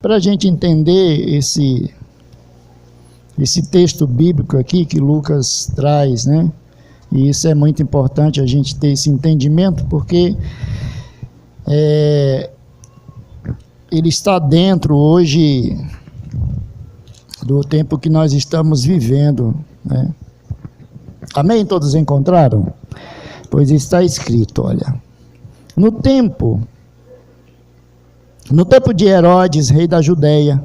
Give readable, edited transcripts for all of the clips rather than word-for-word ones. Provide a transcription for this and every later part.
Para a gente entender esse texto bíblico aqui que Lucas traz, né? E isso é muito importante a gente ter esse entendimento, porque ele está dentro hoje do tempo que nós estamos vivendo, né? Amém? Todos encontraram? Pois está escrito, olha, no tempo de Herodes, rei da Judéia,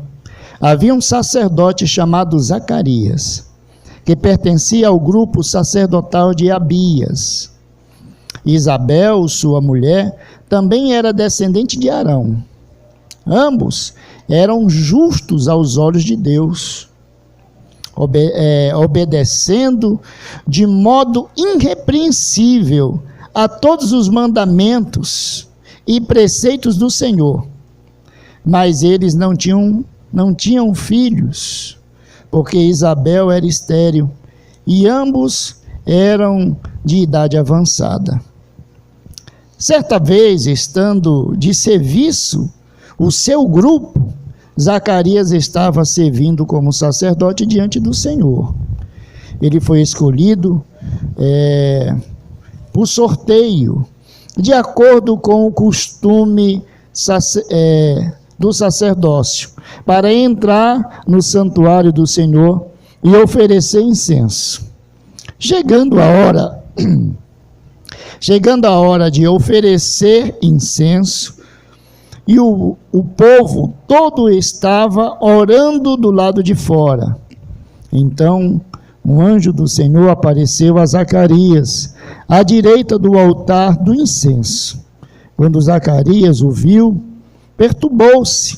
havia um sacerdote chamado Zacarias, que pertencia ao grupo sacerdotal de Abias. Isabel, sua mulher, também era descendente de Arão. Ambos eram justos aos olhos de Deus, obedecendo de modo irrepreensível a todos os mandamentos e preceitos do Senhor. Mas eles não tinham filhos, porque Isabel era estéril, e ambos eram de idade avançada. Certa vez, estando de serviço o seu grupo, Zacarias estava servindo como sacerdote diante do Senhor. Ele foi escolhido por sorteio, de acordo com o costume do sacerdócio, para entrar no santuário do Senhor e oferecer incenso. Chegando a hora de oferecer incenso, e o povo todo estava orando do lado de fora. Então, um anjo do Senhor apareceu a Zacarias, à direita do altar do incenso. Quando Zacarias o viu, perturbou-se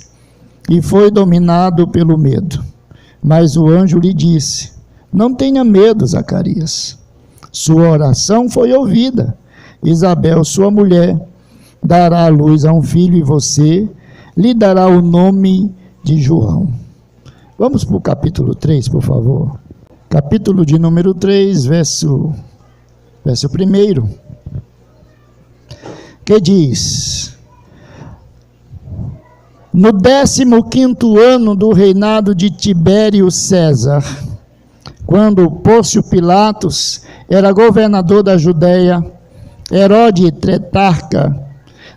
e foi dominado pelo medo. Mas o anjo lhe disse: não tenha medo, Zacarias. Sua oração foi ouvida. Isabel, sua mulher, dará à luz a um filho e você lhe dará o nome de João. Vamos para o capítulo 3, por favor. Capítulo de número 3, verso 1, que diz: no 15º ano do reinado de Tibério César, quando Pôncio Pilatos era governador da Judéia, Herodes tetrarca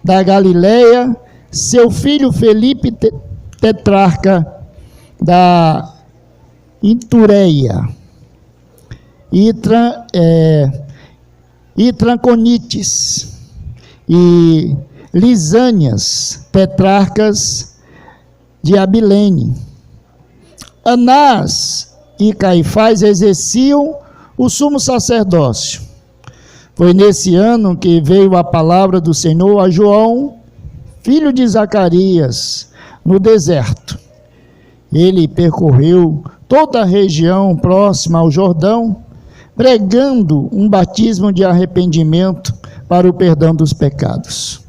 da Galileia, seu filho Felipe tetrarca da Itureia, e Traconites e Lisânias, tetrarcas de Abilene. Anás e Caifás exerciam o sumo sacerdócio. Foi nesse ano que veio a palavra do Senhor a João, filho de Zacarias, no deserto. Ele percorreu toda a região próxima ao Jordão, pregando um batismo de arrependimento para o perdão dos pecados,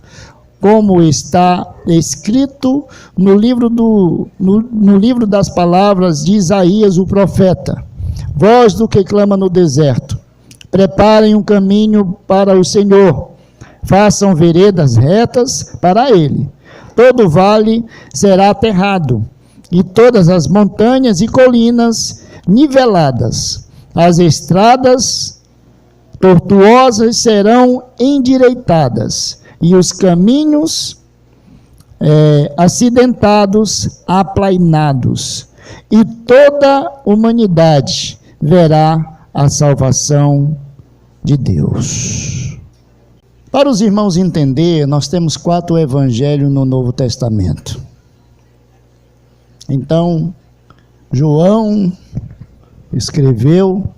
como está escrito no livro das palavras de Isaías, o profeta: voz do que clama no deserto, preparem um caminho para o Senhor, façam veredas retas para ele. Todo vale será aterrado, e todas as montanhas e colinas niveladas. As estradas tortuosas serão endireitadas, e os caminhos acidentados aplainados, e toda a humanidade verá a salvação de Deus. Para os irmãos entender, nós temos 4 evangelhos no Novo Testamento. Então, João escreveu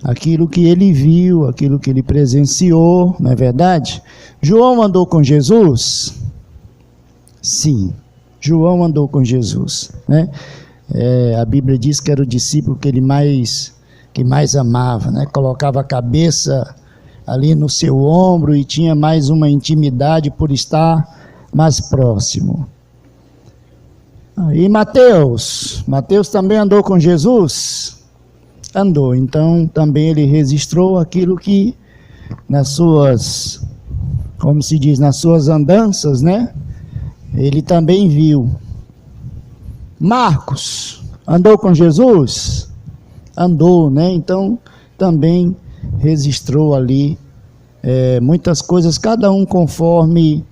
aquilo que ele viu, aquilo que ele presenciou, não é verdade? João andou com Jesus? Sim, João andou com Jesus, né? A Bíblia diz que era o discípulo que ele mais amava, né? Colocava a cabeça ali no seu ombro e tinha mais uma intimidade por estar mais próximo. E Mateus também andou com Jesus? Andou. Então também ele registrou aquilo que nas suas, como se diz, nas suas andanças, né? Ele também viu. Marcos andou com Jesus? Andou, né? Então também registrou ali muitas coisas, cada um conforme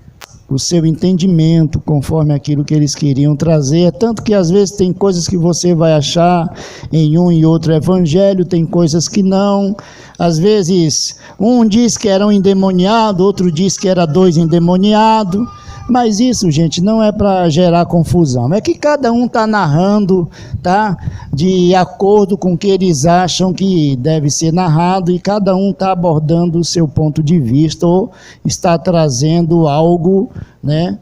o seu entendimento, conforme aquilo que eles queriam trazer. Tanto que às vezes tem coisas que você vai achar em um e outro evangelho, tem coisas que não. Às vezes um diz que era um endemoniado, outro diz que era 2 endemoniados. Mas isso, gente, não é para gerar confusão. É que cada um está narrando, tá? De acordo com o que eles acham que deve ser narrado, e cada um está abordando o seu ponto de vista, ou está trazendo algo, né?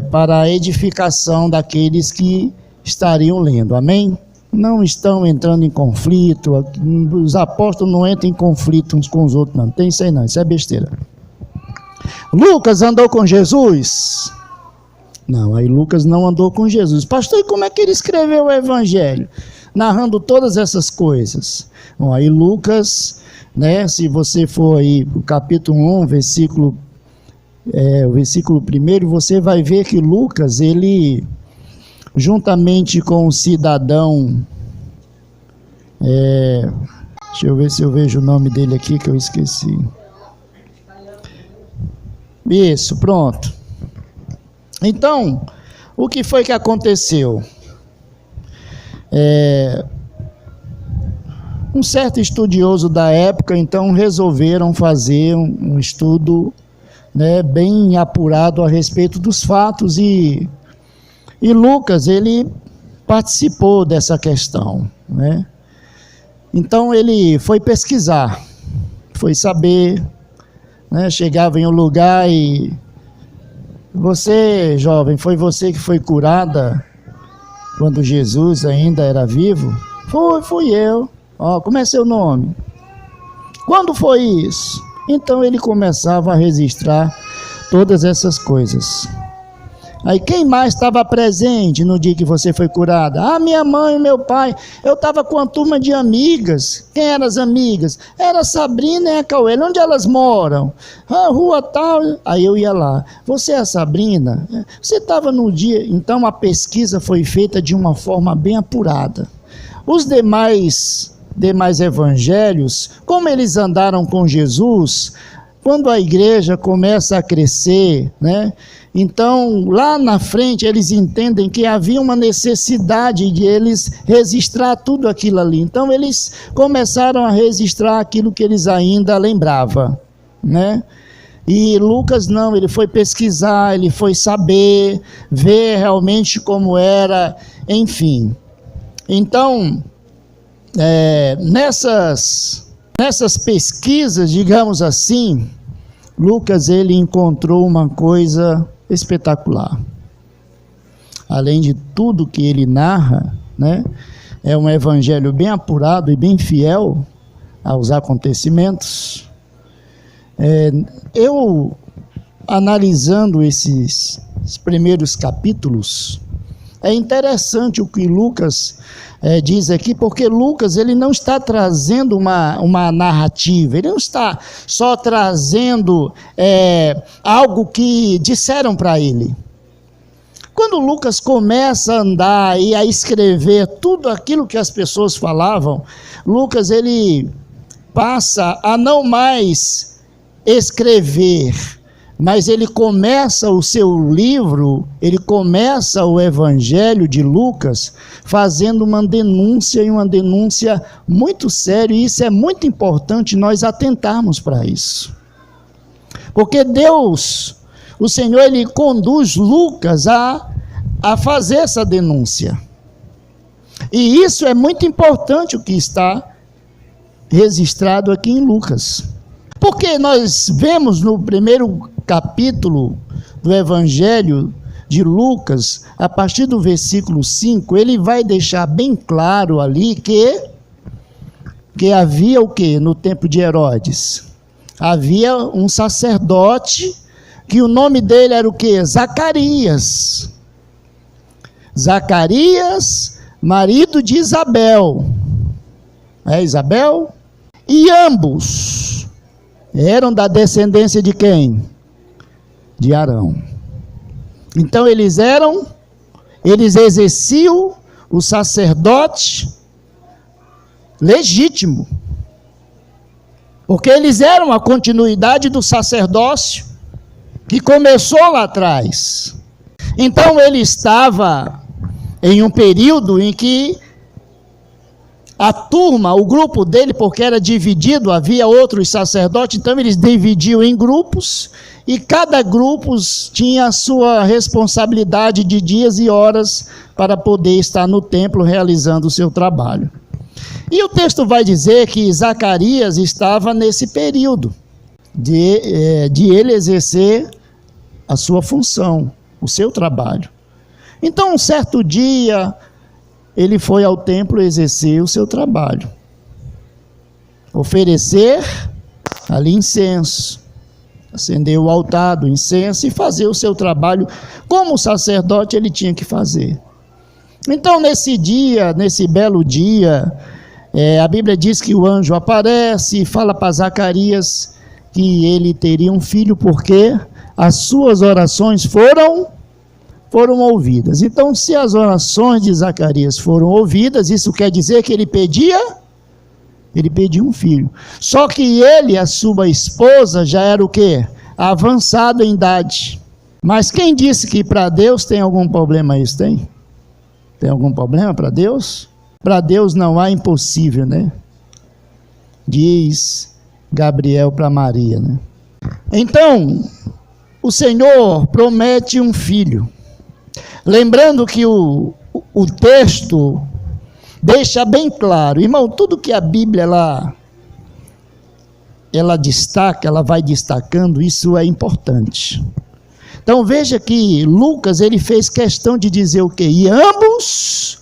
Para a edificação daqueles que estariam lendo. Amém? Não estão entrando em conflito. Os apóstolos não entram em conflito uns com os outros, não. Tem isso aí não, isso é besteira. Lucas andou com Jesus? Não, aí Lucas não andou com Jesus. Pastor, e como é que ele escreveu o evangelho? Narrando todas essas coisas. Bom, aí Lucas, né, se você for aí o capítulo 1, versículo 1, você vai ver que Lucas, ele, juntamente com o cidadão, deixa eu ver se eu vejo o nome dele aqui, que eu esqueci. Isso, pronto. Então, o que foi que aconteceu? Um certo estudioso da época, então, resolveram fazer um estudo, né, bem apurado a respeito dos fatos, e Lucas, ele participou dessa questão, né? Então, ele foi pesquisar, foi saber, né, chegava em um lugar e... Você, jovem, foi você que foi curada quando Jesus ainda era vivo? Fui eu. Como é seu nome? Quando foi isso? Então ele começava a registrar todas essas coisas. Aí quem mais estava presente no dia que você foi curada? Minha mãe e meu pai. Eu estava com uma turma de amigas. Quem eram as amigas? Era a Sabrina e a Cauê. Onde elas moram? Rua tal. Aí eu ia lá. Você é a Sabrina? Você estava no dia... Então a pesquisa foi feita de uma forma bem apurada. Os demais evangelhos, como eles andaram com Jesus, quando a igreja começa a crescer, né? Então, lá na frente, eles entendem que havia uma necessidade de eles registrar tudo aquilo ali. Então, eles começaram a registrar aquilo que eles ainda lembravam, né? E Lucas não, ele foi pesquisar, ele foi saber, ver realmente como era, enfim. Então, nessas pesquisas, digamos assim, Lucas, ele encontrou uma coisa espetacular. Além de tudo que ele narra, né, é um evangelho bem apurado e bem fiel aos acontecimentos. Eu, analisando esses primeiros capítulos, é interessante o que Lucas diz aqui, porque Lucas, ele não está trazendo uma narrativa, ele não está só trazendo algo que disseram para ele. Quando Lucas começa a andar e a escrever tudo aquilo que as pessoas falavam, Lucas, ele passa a não mais escrever, mas ele começa o seu livro, ele começa o evangelho de Lucas fazendo uma denúncia, e uma denúncia muito séria, e isso é muito importante nós atentarmos para isso. Porque Deus, o Senhor, ele conduz Lucas a fazer essa denúncia. E isso é muito importante, o que está registrado aqui em Lucas. Porque nós vemos no primeiro capítulo do Evangelho de Lucas, a partir do versículo 5, ele vai deixar bem claro ali que havia o quê? No tempo de Herodes? Havia um sacerdote, que o nome dele era o quê? Zacarias. Zacarias, marido de Isabel. Isabel? E ambos eram da descendência de quem? De Arão. Então eles eram eles exerciam o sacerdote legítimo, porque eles eram a continuidade do sacerdócio que começou lá atrás. Então ele estava em um período em que a turma, o grupo dele, porque era dividido, havia outros sacerdotes, então eles dividiam em grupos, e cada grupo tinha a sua responsabilidade de dias e horas para poder estar no templo realizando o seu trabalho. E o texto vai dizer que Zacarias estava nesse período de ele exercer a sua função, o seu trabalho. Então, um certo dia, ele foi ao templo exercer o seu trabalho, oferecer ali incenso, acender o altar do incenso e fazer o seu trabalho como sacerdote ele tinha que fazer. Então, nesse dia, nesse belo dia, a Bíblia diz que o anjo aparece e fala para Zacarias que ele teria um filho porque as suas orações foram ouvidas. Então, se as orações de Zacarias foram ouvidas, isso quer dizer que ele pedia um filho. Só que ele, a sua esposa, já era o quê? Avançado em idade. Mas quem disse que para Deus tem algum problema isso? Tem? Tem algum problema para Deus? Para Deus não há impossível, né? Diz Gabriel para Maria, né? Então, o Senhor promete um filho. Lembrando que o texto deixa bem claro, irmão, tudo que a Bíblia ela destaca, ela vai destacando, isso é importante. Então veja que Lucas, ele fez questão de dizer o quê? E ambos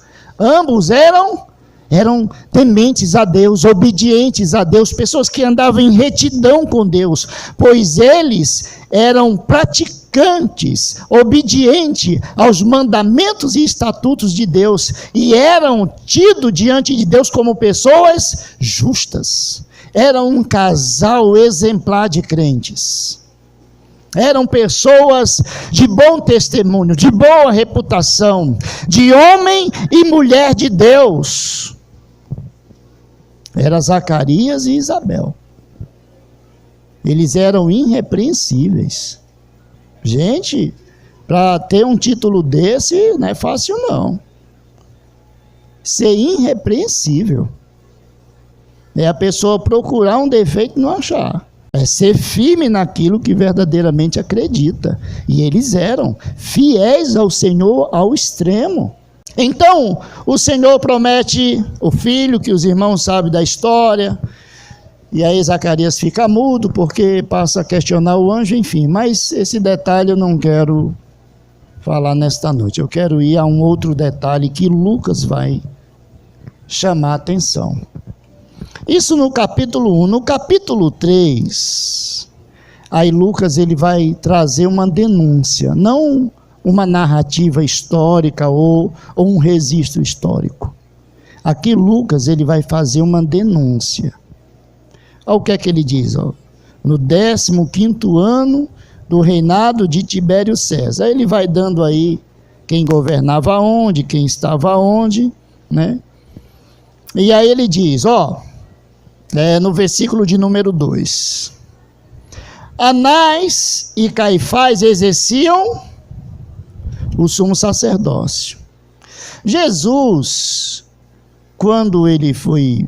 eram tementes a Deus, obedientes a Deus, pessoas que andavam em retidão com Deus, pois eles eram praticantes, obedientes aos mandamentos e estatutos de Deus, e eram tidos diante de Deus como pessoas justas. Era um casal exemplar de crentes. Eram pessoas de bom testemunho, de boa reputação, de homem e mulher de Deus. Era Zacarias e Isabel. Eles eram irrepreensíveis. Gente, para ter um título desse não é fácil não. Ser irrepreensível é a pessoa procurar um defeito e não achar. É ser firme naquilo que verdadeiramente acredita. E eles eram fiéis ao Senhor ao extremo. Então, o Senhor promete o filho, que os irmãos sabem da história. E aí Zacarias fica mudo, porque passa a questionar o anjo, enfim. Mas esse detalhe eu não quero falar nesta noite. Eu quero ir a um outro detalhe que Lucas vai chamar a atenção. Isso no capítulo 1. No capítulo 3, aí Lucas ele vai trazer uma denúncia, não uma narrativa histórica ou um registro histórico. Aqui Lucas ele vai fazer uma denúncia. Olha o que é que ele diz, ó. No 15º ano do reinado de Tibério César. Aí ele vai dando aí quem governava onde, quem estava onde, né? E aí ele diz, ó, no versículo de número 2. Anás e Caifás exerciam o sumo sacerdócio. Jesus, quando ele foi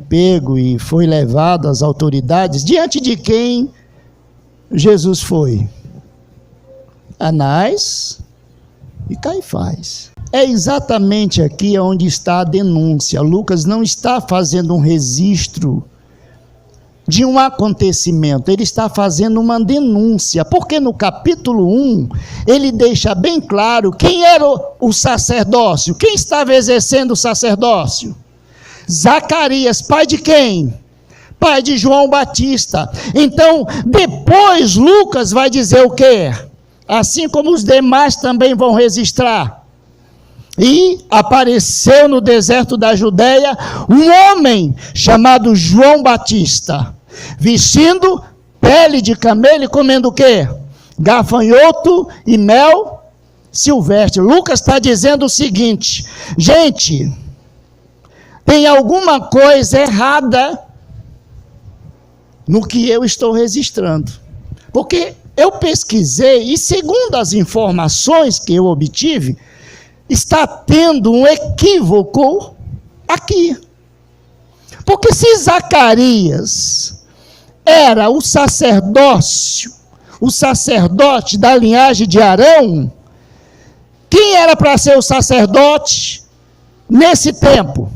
pego e foi levado às autoridades, diante de quem Jesus foi? Anás e Caifás. É exatamente aqui onde está a denúncia. Lucas não está fazendo um registro de um acontecimento, ele está fazendo uma denúncia, porque no capítulo 1, ele deixa bem claro quem era o sacerdócio, quem estava exercendo o sacerdócio. Zacarias, pai de quem? Pai de João Batista. Então, depois Lucas vai dizer o quê? Assim como os demais também vão registrar. E apareceu no deserto da Judeia um homem chamado João Batista, vestindo pele de camelo e comendo o quê? Gafanhoto e mel Silvestre. Lucas está dizendo o seguinte: gente, tem alguma coisa errada no que eu estou registrando. Porque eu pesquisei e, segundo as informações que eu obtive, está tendo um equívoco aqui. Porque se Zacarias era o sacerdócio, o sacerdote da linhagem de Arão, quem era para ser o sacerdote nesse tempo?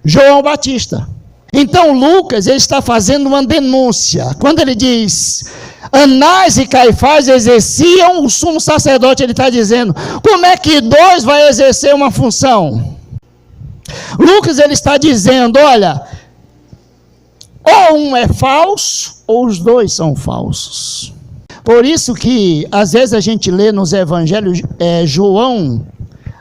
João Batista. Então Lucas, ele está fazendo uma denúncia. Quando ele diz, Anás e Caifás exerciam o sumo sacerdote, ele está dizendo, como é que dois vai exercer uma função? Lucas, ele está dizendo, olha, ou um é falso, ou os dois são falsos. Por isso que, às vezes a gente lê nos evangelhos, João,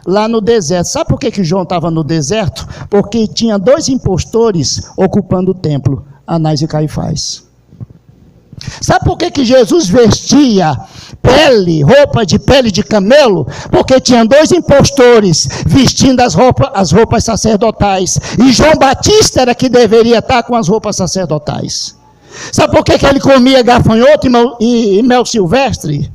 lá no deserto. Sabe por que João estava no deserto? Porque tinha dois impostores ocupando o templo, Anás e Caifás. Sabe por que Jesus vestia roupa de pele de camelo? Porque tinha dois impostores vestindo as roupas sacerdotais. E João Batista era que deveria estar com as roupas sacerdotais. Sabe por que ele comia gafanhoto e mel silvestre?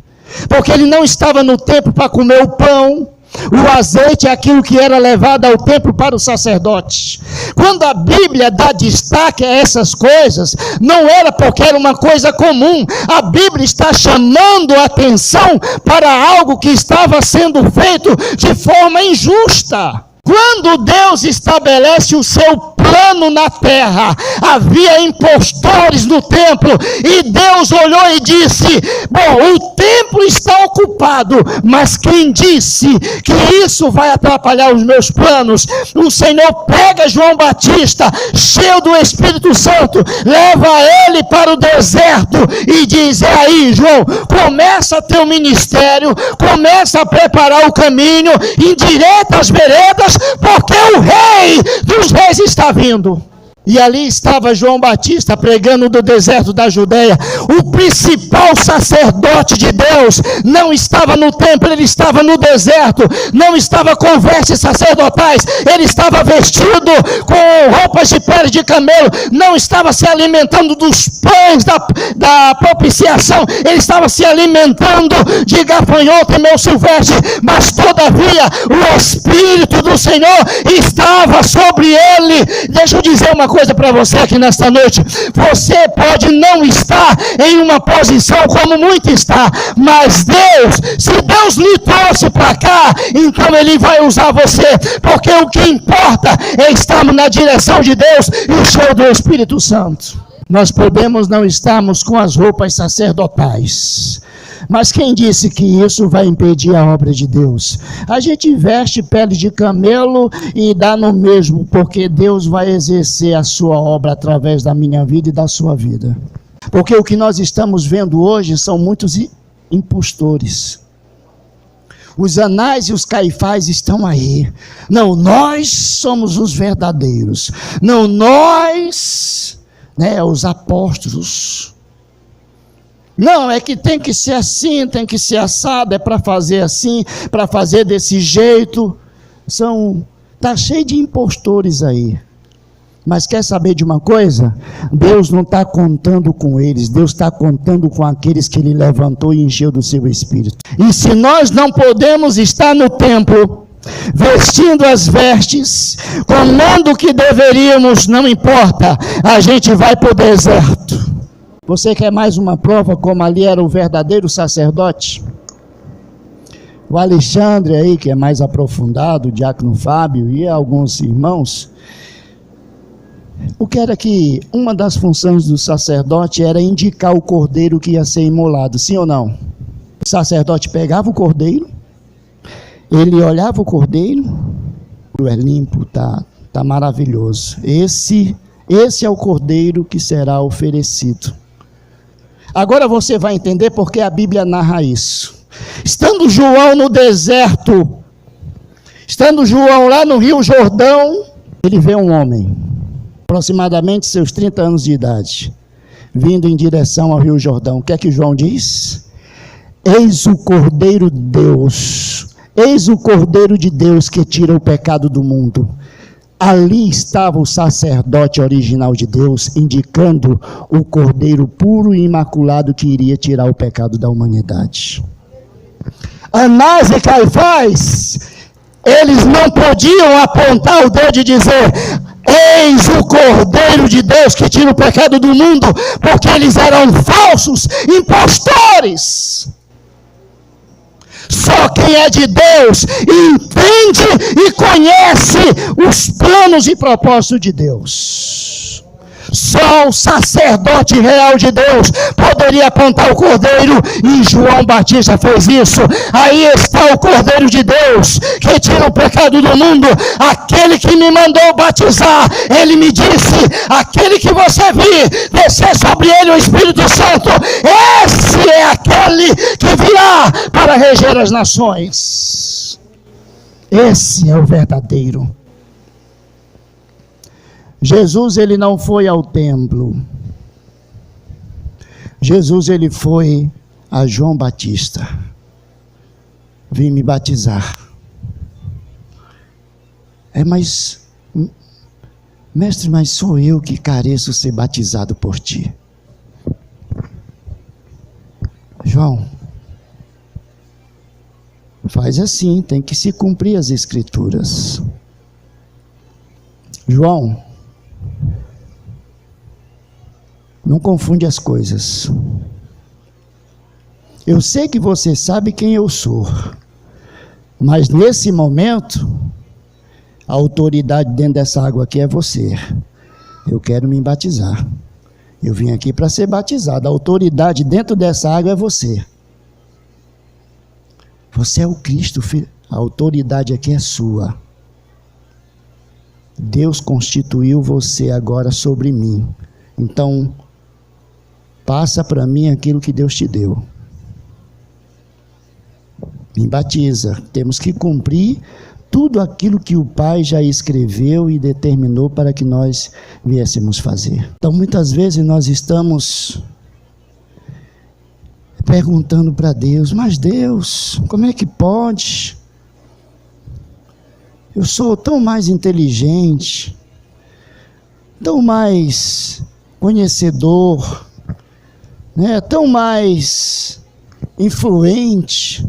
Porque ele não estava no templo para comer o pão. O azeite é aquilo que era levado ao templo para os sacerdotes. Quando a Bíblia dá destaque a essas coisas, não era porque era uma coisa comum. A Bíblia está chamando a atenção para algo que estava sendo feito de forma injusta. Quando Deus estabelece o seu plano na terra, havia impostores no templo, e Deus olhou e disse, bom, o templo está ocupado, mas quem disse que isso vai atrapalhar os meus planos? O Senhor pega João Batista, cheio do Espírito Santo, leva ele para o deserto e diz, aí João, começa teu ministério, começa a preparar o caminho, endireita as veredas, porque o rei dos reis está vindo. E ali estava João Batista pregando no deserto da Judeia. O principal sacerdote de Deus não estava no templo, ele estava no deserto. Não estava com vestes sacerdotais, ele estava vestido com roupas de pele de camelo. Não estava se alimentando dos pães da propiciação, ele estava se alimentando de gafanhoto e mel silvestre. Mas todavia o Espírito do Senhor estava sobre ele. Deixa eu dizer uma coisa para você aqui nesta noite: você pode não estar em uma posição como muito está, mas Deus, se Deus lhe trouxe para cá, então Ele vai usar você, porque o que importa é estarmos na direção de Deus e o show do Espírito Santo. Nós podemos não estarmos com as roupas sacerdotais, mas quem disse que isso vai impedir a obra de Deus? A gente veste pele de camelo e dá no mesmo, porque Deus vai exercer a sua obra através da minha vida e da sua vida. Porque o que nós estamos vendo hoje são muitos impostores. Os Anás e os Caifás estão aí. Não, nós somos os verdadeiros. Não, nós, os apóstolos. Não, é que tem que ser assim, tem que ser assado, é para fazer assim, para fazer desse jeito. Está cheio de impostores aí. Mas quer saber de uma coisa? Deus não está contando com eles, Deus está contando com aqueles que Ele levantou e encheu do seu Espírito. E se nós não podemos estar no templo, vestindo as vestes, comendo o que deveríamos, não importa, a gente vai para o deserto. Você quer mais uma prova como ali era o verdadeiro sacerdote? O Alexandre aí, que é mais aprofundado, o diácono Fábio e alguns irmãos, o que era que uma das funções do sacerdote era indicar o cordeiro que ia ser imolado, sim ou não? O sacerdote pegava o cordeiro, ele olhava o cordeiro, é limpo, tá maravilhoso. Esse é o cordeiro que será oferecido. Agora você vai entender porque a Bíblia narra isso. Estando João no deserto, estando João lá no Rio Jordão, ele vê um homem, aproximadamente seus 30 anos de idade, vindo em direção ao Rio Jordão. O que é que João diz? Eis o Cordeiro de Deus, eis o Cordeiro de Deus que tira o pecado do mundo. Ali estava o sacerdote original de Deus, indicando o Cordeiro puro e imaculado que iria tirar o pecado da humanidade. Anás e Caifás, eles não podiam apontar o dedo e dizer: eis o Cordeiro de Deus que tira o pecado do mundo, porque eles eram falsos impostores. Só quem é de Deus entende e conhece os planos e propósitos de Deus. Só o sacerdote real de Deus poderia apontar o Cordeiro, e João Batista fez isso. Aí está o Cordeiro de Deus que tira o pecado do mundo, aquele que me mandou batizar. Ele me disse: aquele que você vir descer sobre ele o Espírito Santo, esse é aquele que virá para reger as nações. Esse é o verdadeiro. Jesus, ele não foi ao templo. Jesus, ele foi a João Batista. Vim me batizar. Mas, mestre, mas sou eu que careço ser batizado por ti. João, faz assim, tem que se cumprir as escrituras. João, não confunde as coisas. Eu sei que você sabe quem eu sou, mas nesse momento, a autoridade dentro dessa água aqui é você. Eu quero me batizar. Eu vim aqui para ser batizado. A autoridade dentro dessa água é você. Você é o Cristo, filho. A autoridade aqui é sua. Deus constituiu você agora sobre mim. Então, passa para mim aquilo que Deus te deu. Me batiza. Temos que cumprir tudo aquilo que o Pai já escreveu e determinou para que nós viéssemos fazer. Então, muitas vezes nós estamos perguntando para Deus: mas Deus, como é que pode? Eu sou tão mais inteligente, tão mais conhecedor, tão mais influente,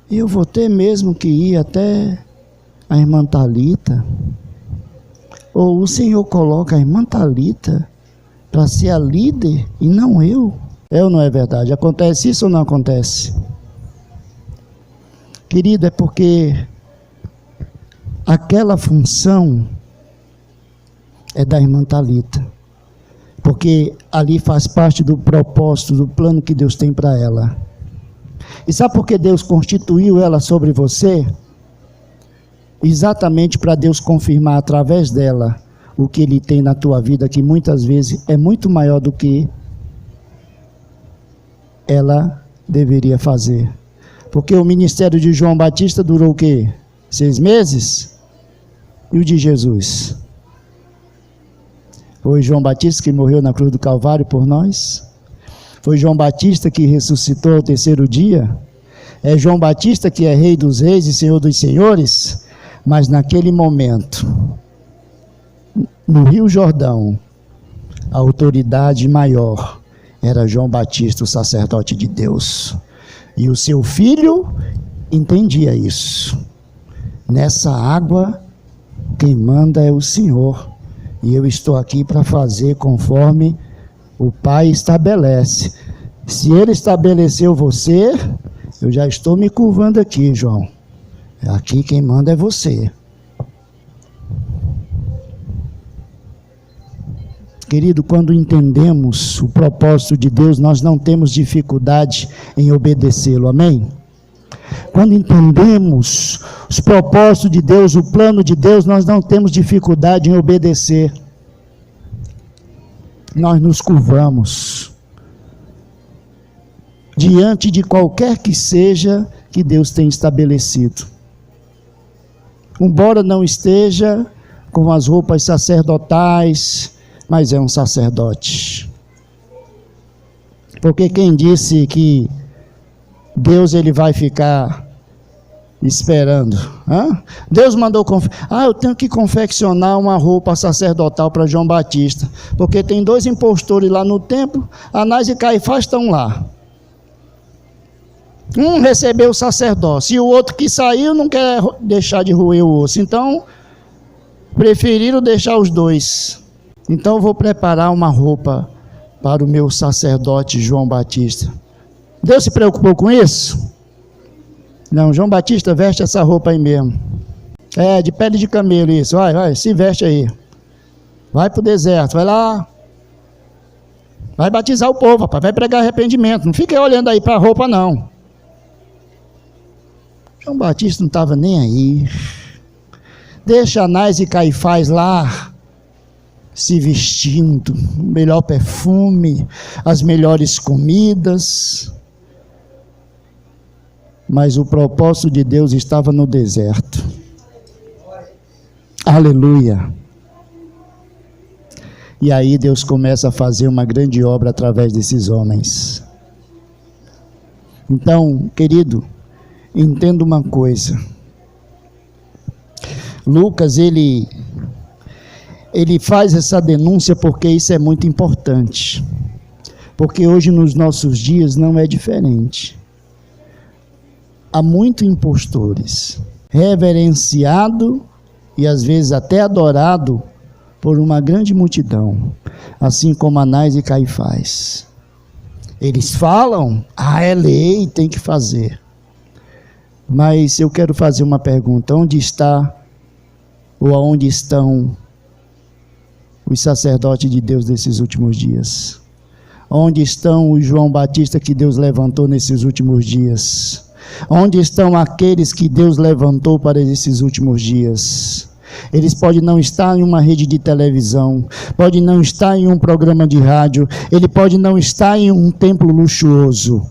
e eu vou ter mesmo que ir até a irmã Thalita? Ou o Senhor coloca a irmã Thalita para ser a líder e não eu? É ou não é verdade? Acontece isso ou não acontece? Querido, é porque aquela função é da irmã Thalita, porque ali faz parte do propósito, do plano que Deus tem para ela. E sabe por que Deus constituiu ela sobre você? Exatamente para Deus confirmar através dela o que Ele tem na tua vida, que muitas vezes é muito maior do que ela deveria fazer. Porque o ministério de João Batista durou o quê? 6 meses? E o de Jesus? Foi João Batista que morreu na cruz do Calvário por nós? Foi João Batista que ressuscitou ao 3º dia? É João Batista que é Rei dos Reis e Senhor dos Senhores? Mas naquele momento, no Rio Jordão, a autoridade maior era João Batista, o sacerdote de Deus. E o seu filho entendia isso. Nessa água, quem manda é o Senhor. E eu estou aqui para fazer conforme o Pai estabelece. Se Ele estabeleceu você, eu já estou me curvando aqui, João. Aqui quem manda é você. Querido, quando entendemos o propósito de Deus, nós não temos dificuldade em obedecê-lo, amém? Quando entendemos os propósitos de Deus, o plano de Deus, nós não temos dificuldade em obedecer. Nós nos curvamos diante de qualquer que seja que Deus tenha estabelecido. Embora não esteja com as roupas sacerdotais, mas é um sacerdote. Porque quem disse que Deus ele vai ficar esperando. Deus mandou eu tenho que confeccionar uma roupa sacerdotal para João Batista, porque tem 2 impostores lá no templo, Anás e Caifás estão lá. Um recebeu o sacerdócio e o outro que saiu não quer deixar de roer o osso, então preferiram deixar os 2. Então eu vou preparar uma roupa para o meu sacerdote João Batista. Deus se preocupou com isso? Não, João Batista veste essa roupa aí mesmo. De pele de camelo isso. Vai, se veste aí. Vai para o deserto, vai lá. Vai batizar o povo, rapaz, vai pregar arrependimento. Não fique olhando aí para a roupa, não. João Batista não estava nem aí. Deixa Anás e Caifás lá, se vestindo, o melhor perfume, as melhores comidas. Mas o propósito de Deus estava no deserto. Aleluia. E aí Deus começa a fazer uma grande obra através desses homens. Então, querido, entenda uma coisa. Lucas, ele faz essa denúncia porque isso é muito importante. Porque hoje nos nossos dias não é diferente. Há muitos impostores, reverenciado e às vezes até adorado por uma grande multidão, assim como Anás e Caifás. Eles falam, é lei, tem que fazer. Mas eu quero fazer uma pergunta: onde está ou aonde estão os sacerdotes de Deus desses últimos dias? Onde estão o João Batista que Deus levantou nesses últimos dias? Onde estão aqueles que Deus levantou para esses últimos dias? Eles podem não estar em uma rede de televisão, podem não estar em um programa de rádio, ele pode não estar em um templo luxuoso,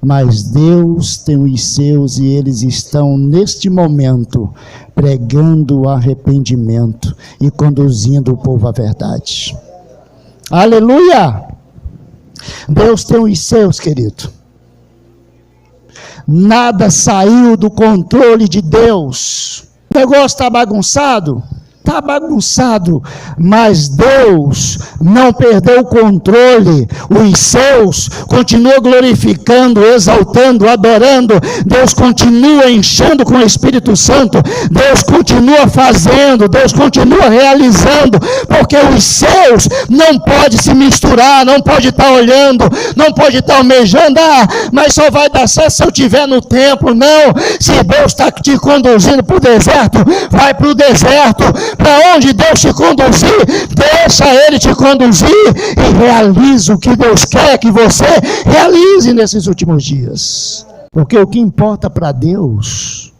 mas Deus tem os seus e eles estão neste momento pregando o arrependimento e conduzindo o povo à verdade. Aleluia! Deus tem os seus, querido. Nada saiu do controle de Deus. O negócio está bagunçado? Está bagunçado, mas Deus não perdeu o controle. Os seus continuam glorificando, exaltando, adorando. Deus continua enchendo com o Espírito Santo. Deus continua fazendo, Deus continua realizando, porque os seus não pode se misturar, não pode estar olhando, não pode estar almejando, mas só vai dar certo se eu estiver no templo. Não, se Deus está te conduzindo para o deserto, vai para o deserto. Para onde Deus te conduzir, deixa Ele te conduzir e realiza o que Deus quer que você realize nesses últimos dias. Porque o que importa para Deus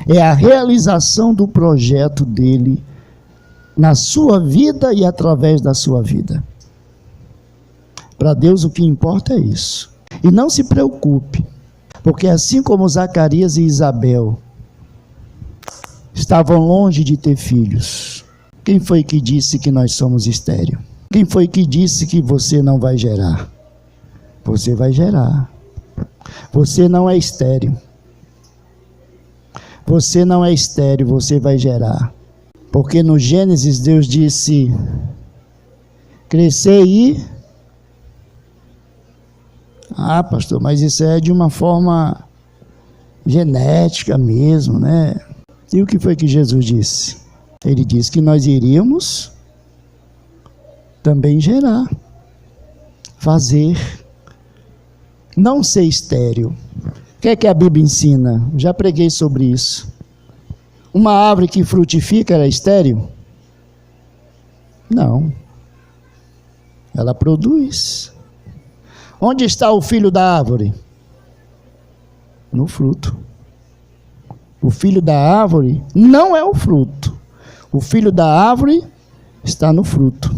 é a realização do projeto dEle na sua vida e através da sua vida. Para Deus o que importa é isso. E não se preocupe, porque assim como Zacarias e Isabel estavam longe de ter filhos, quem foi que disse que nós somos estéril? Quem foi que disse que você não vai gerar? Você vai gerar. Você não é estéril. Você não é estéril, você vai gerar. Porque no Gênesis Deus disse: crescer e... pastor, mas isso é de uma forma genética mesmo, né? E o que foi que Jesus disse? Ele disse que nós iríamos também gerar, fazer, não ser estéril. O que é que a Bíblia ensina? Já preguei sobre isso. Uma árvore que frutifica é estéril? Não. Ela produz. Onde está o filho da árvore? No fruto. O filho da árvore não é o fruto. O filho da árvore está no fruto.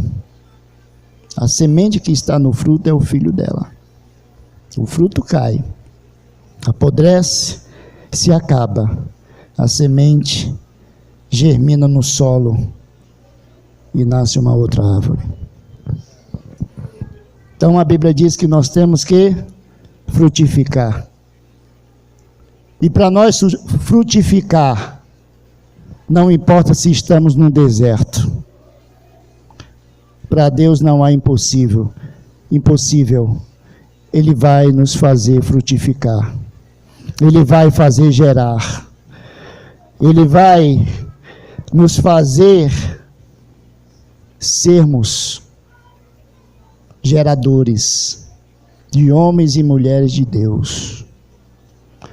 A semente que está no fruto é o filho dela. O fruto cai, apodrece, se acaba. A semente germina no solo e nasce uma outra árvore. Então a Bíblia diz que nós temos que frutificar. E para nós frutificar, não importa se estamos no deserto. Para Deus não há impossível. Ele vai nos fazer frutificar. Ele vai fazer gerar. Ele vai nos fazer sermos geradores de homens e mulheres de Deus,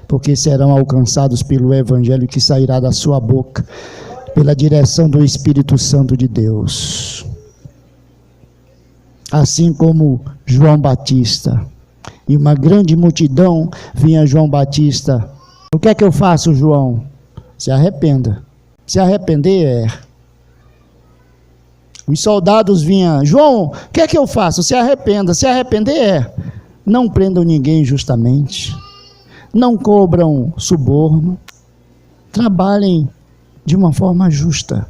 porque serão alcançados pelo evangelho que sairá da sua boca, pela direção do Espírito Santo de Deus. Assim como João Batista, e uma grande multidão vinha a João Batista. O que é que eu faço, João? Se arrependa. Se arrepender Os soldados vinham, João, o que é que eu faço? Se arrependa. Se arrepender não prendam ninguém injustamente, não cobram suborno, trabalhem de uma forma justa.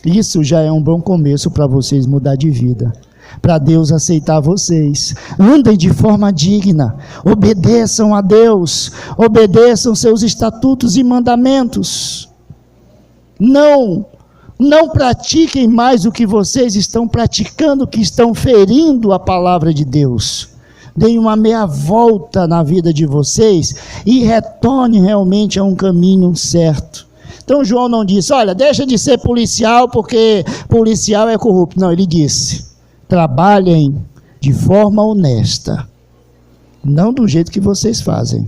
Isso já é um bom começo para vocês mudar de vida, para Deus aceitar vocês. Andem de forma digna, obedeçam a Deus, obedeçam seus estatutos e mandamentos. Não pratiquem mais o que vocês estão praticando, que estão ferindo a palavra de Deus. Deem uma meia volta na vida de vocês e retornem realmente a um caminho certo. Então João não disse, olha, deixa de ser policial porque policial é corrupto. Não, ele disse, trabalhem de forma honesta, não do jeito que vocês fazem.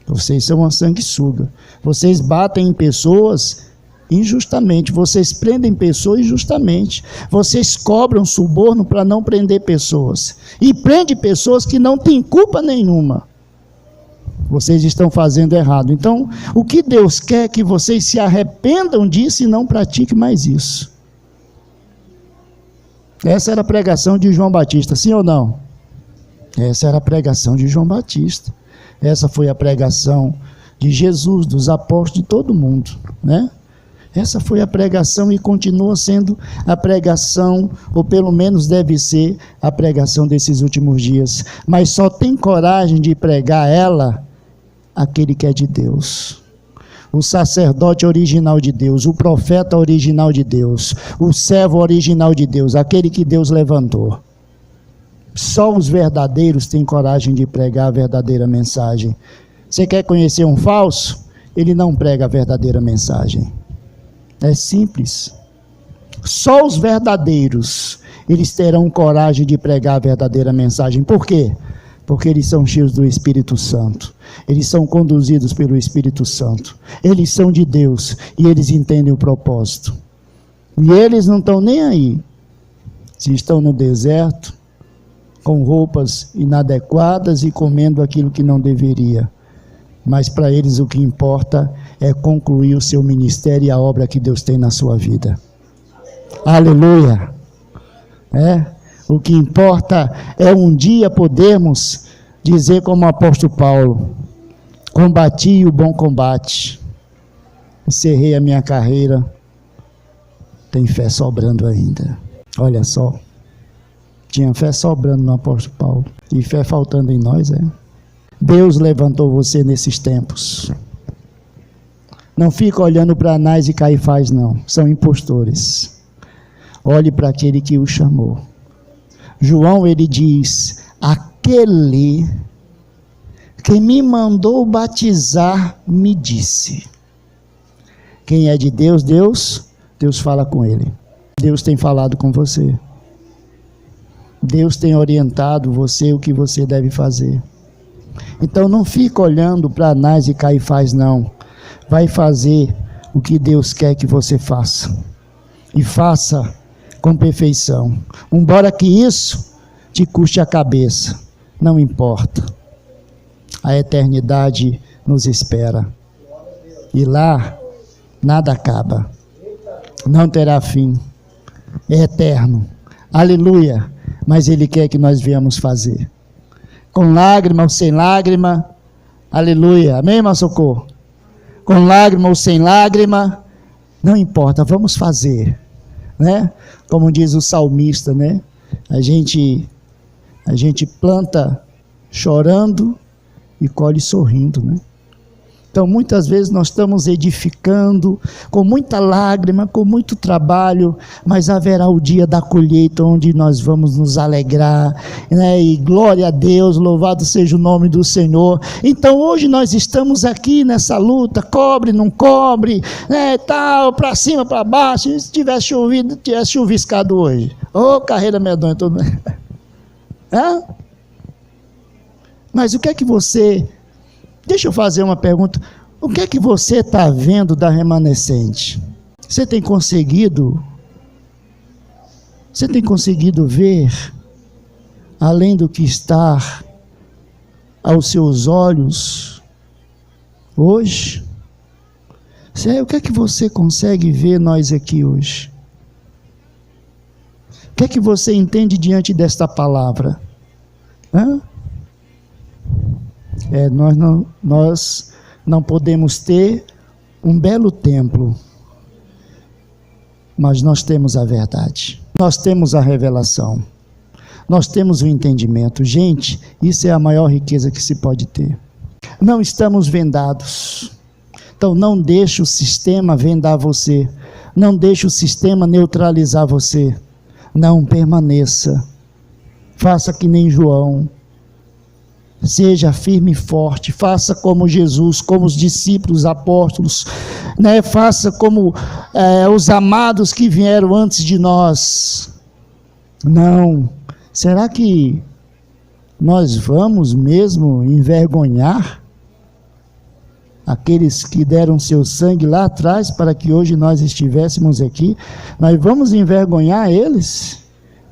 Vocês são uma sanguessuga. Vocês batem em pessoas injustamente, vocês prendem pessoas injustamente, vocês cobram suborno para não prender pessoas, e prende pessoas que não têm culpa nenhuma. Vocês estão fazendo errado. Então, o que Deus quer é que vocês se arrependam disso e não pratiquem mais isso. Essa era a pregação de João Batista, sim ou não? Essa era a pregação de João Batista. Essa foi a pregação de Jesus, dos apóstolos, de todo mundo, né? Essa foi a pregação e continua sendo a pregação, ou pelo menos deve ser a pregação desses últimos dias. Mas só tem coragem de pregar ela aquele que é de Deus. O sacerdote original de Deus, o profeta original de Deus, o servo original de Deus, aquele que Deus levantou. Só os verdadeiros têm coragem de pregar a verdadeira mensagem. Você quer conhecer um falso? Ele não prega a verdadeira mensagem. É simples. Só os verdadeiros, eles terão coragem de pregar a verdadeira mensagem. Por quê? Porque eles são cheios do Espírito Santo. Eles são conduzidos pelo Espírito Santo. Eles são de Deus e eles entendem o propósito. E eles não estão nem aí se estão no deserto, com roupas inadequadas e comendo aquilo que não deveria. Mas para eles o que importa é concluir o seu ministério e a obra que Deus tem na sua vida. Aleluia! O que importa é um dia podermos dizer como o apóstolo Paulo, combati o bom combate, encerrei a minha carreira, tem fé sobrando ainda. Olha só, tinha fé sobrando no apóstolo Paulo, e fé faltando em nós, Deus levantou você nesses tempos. Não fica olhando para Anás e Caifás, não. São impostores. Olhe para aquele que o chamou. João, ele diz, aquele que me mandou batizar me disse. Quem é de Deus, Deus fala com ele. Deus tem falado com você. Deus tem orientado você o que você deve fazer. Então não fica olhando para Anás e Caifás, não. Vai fazer o que Deus quer que você faça. E faça com perfeição. Embora que isso te custe a cabeça. Não importa. A eternidade nos espera. E lá, nada acaba. Não terá fim. É eterno. Aleluia. Mas Ele quer que nós venhamos fazer. Com lágrima ou sem lágrima. Aleluia. Amém, irmão Socorro? Com lágrima ou sem lágrima. Não importa, vamos fazer. Né? Como diz o salmista, A gente planta chorando e colhe sorrindo, né? Então, muitas vezes nós estamos edificando com muita lágrima, com muito trabalho, mas haverá o dia da colheita onde nós vamos nos alegrar, né? E glória a Deus, louvado seja o nome do Senhor. Então, hoje nós estamos aqui nessa luta, cobre, não cobre, né? Tal, para cima, para baixo. Se tivesse chovido, tivesse chuviscado hoje. Ô, carreira medonha, todo mundo. Hã? Mas o que é que você... Deixa eu fazer uma pergunta. O que é que você está vendo da remanescente? Você tem conseguido ver, além do que está aos seus olhos hoje? O que é que você consegue ver nós aqui hoje? O que é que você entende diante desta palavra? Hã? Nós não podemos ter um belo templo, mas nós temos a verdade, nós temos a revelação, nós temos o entendimento. Gente, isso é a maior riqueza que se pode ter. Não estamos vendados, então não deixe o sistema vendar você, não deixe o sistema neutralizar você, não, permaneça, faça que nem João. Seja firme e forte, faça como Jesus, como os discípulos, apóstolos, né? Faça como os amados que vieram antes de nós. Não, será que nós vamos mesmo envergonhar aqueles que deram seu sangue lá atrás para que hoje nós estivéssemos aqui? Nós vamos envergonhar eles?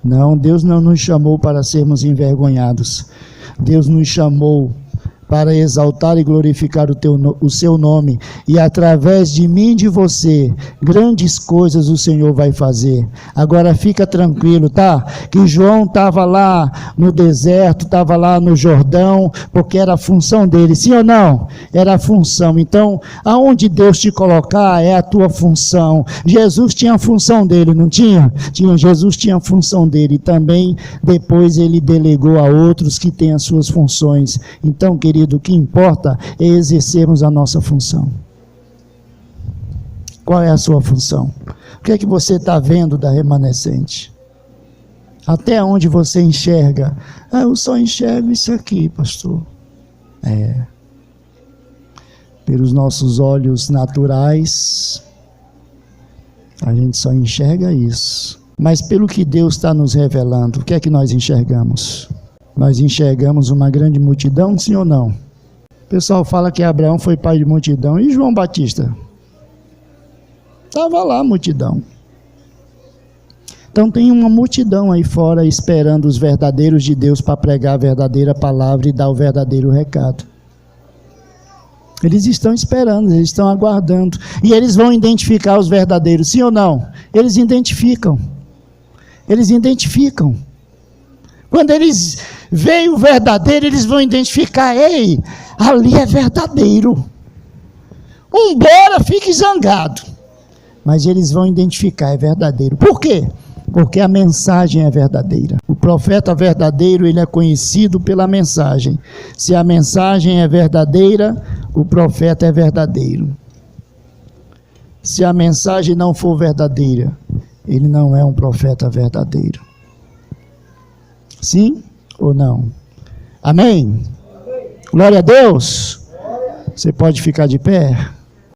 Não, Deus não nos chamou para sermos envergonhados. Deus nos chamou para exaltar e glorificar o seu nome, e através de mim e de você, grandes coisas o Senhor vai fazer. Agora fica tranquilo, tá? Que João estava lá no deserto, estava lá no Jordão, porque era a função dele, sim ou não? Era a função. Então, aonde Deus te colocar é a tua função. Jesus tinha a função dele, não tinha? Jesus tinha a função dele, e também depois ele delegou a outros que têm as suas funções. Então, querido, o que importa é exercermos a nossa função. Qual é a sua função? O que é que você está vendo da remanescente? Até onde você enxerga? Eu só enxergo isso aqui, pastor. Pelos nossos olhos naturais, a gente só enxerga isso. Mas pelo que Deus está nos revelando, o que é que nós enxergamos? Nós enxergamos uma grande multidão, sim ou não? O pessoal fala que Abraão foi pai de multidão. E João Batista? Estava lá a multidão. Então tem uma multidão aí fora esperando os verdadeiros de Deus para pregar a verdadeira palavra e dar o verdadeiro recado. Eles estão esperando, eles estão aguardando. E eles vão identificar os verdadeiros, sim ou não? Eles identificam. Eles identificam. Quando eles veem o verdadeiro, eles vão identificar: ei, ali é verdadeiro. Embora fique zangado, mas eles vão identificar, é verdadeiro. Por quê? Porque a mensagem é verdadeira. O profeta verdadeiro, ele é conhecido pela mensagem. Se a mensagem é verdadeira, o profeta é verdadeiro. Se a mensagem não for verdadeira, ele não é um profeta verdadeiro. Sim ou não? Amém? Glória a Deus. Você pode ficar de pé?